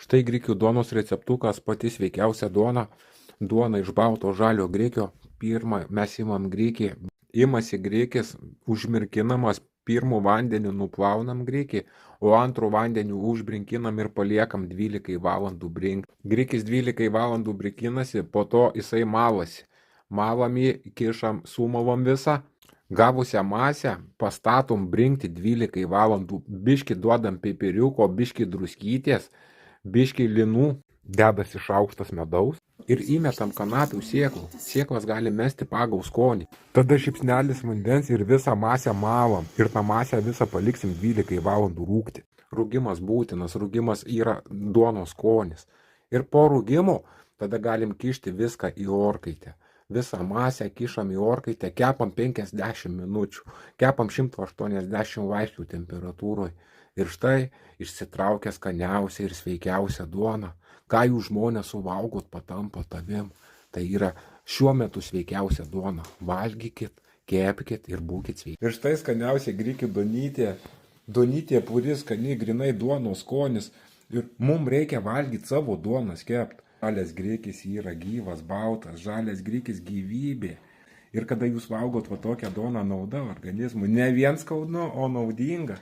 Štai grikių duonos receptukas, pati sveikiausia duona. Duona iš balto žalio grikio. Pirmą mes imam grikį. Imasi grikis, užmirkinamas, pirmu vandeniu nuplaunam grikį, o antru vandeniu užbrinkinam ir paliekam 12 valandų brinkti. Grikis 12 valandų brinkinasi, po to jisai malasi. Malam jį, kišam, sumalam visą. Gavusią masę pastatom brinkti 12 valandų, biški duodam pipiriuko, biški druskyties, biški linų, dedasi šaukštas medaus ir įmetam kanapių sėklų. Sėklas gali mesti pagal skonį. Tada šipsnelis vandens ir visą masę malam ir tą masę visą paliksim 12 valandų rūgti. Rūgimas būtinas, rūgimas yra duonos skonis. Ir po rūgimo tada galim kišti viską į orkaitę. Visą masę kišam į orkaitę, kepam 50 minučių, kepam 180 laipsnių temperatūroje. Ir štai išsitraukia skaniausia ir sveikiausia duona. Ką jūs žmonės suvalgot, patampa tavim. Tai yra šiuo metu sveikiausia duona. Valgykit, kepkit ir būkit sveiki. Ir štai skaniausia grikių duonytė. Duonytė puri, skani, grinai duonos skonis. Ir mums reikia valgyti savo duonas kept. Žalias grikis yra gyvas, baltas, žalias grikis gyvybė. Ir kada jūs valgot va tokią duoną, nauda organizmui. Ne vien skaudnu, o naudinga.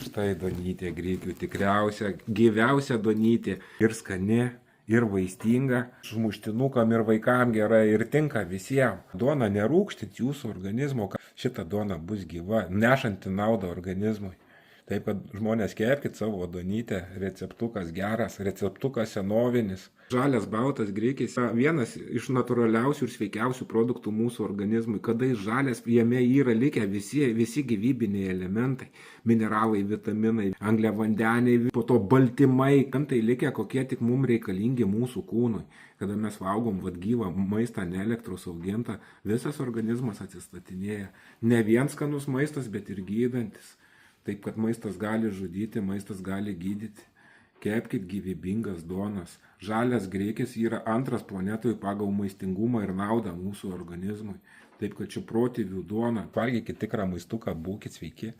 Štai duonytė grikių, tikriausia, gyviausia duonytė. Ir skani, ir vaistinga. Šmuštinukam ir vaikam gerai ir tinka visiems. Duona nerūgštins jūsų organizmo. Šita duona bus gyva, nešanti naudą organizmui. Taip, kad žmonės kepkit savo duonytę, receptukas geras, receptukas senovinis. Žalias baltas grikis yra vienas iš natūraliausių ir sveikiausių produktų mūsų organizmui. Kada jis žalias, jame yra likę visi gyvybiniai elementai, mineralai, vitaminai, angliavandeniai, po to baltymai, kantai likę kokie tik mums reikalingi mūsų kūnui. Kada mes valgom gyvą maistą, ne elektros augintą, visas organizmas atsistatinėja. Ne vien skanus maistas, bet ir gydantis. Taip, kad maistas gali žudyti, maistas gali gydyti. Kepkit gyvybingas duonas. Žalias grikis yra antras planetoje pagal maistingumą ir naudą mūsų organizmui. Taip, kad čia protėvių duona. Valgykit tikrą maistuką, būkit sveiki.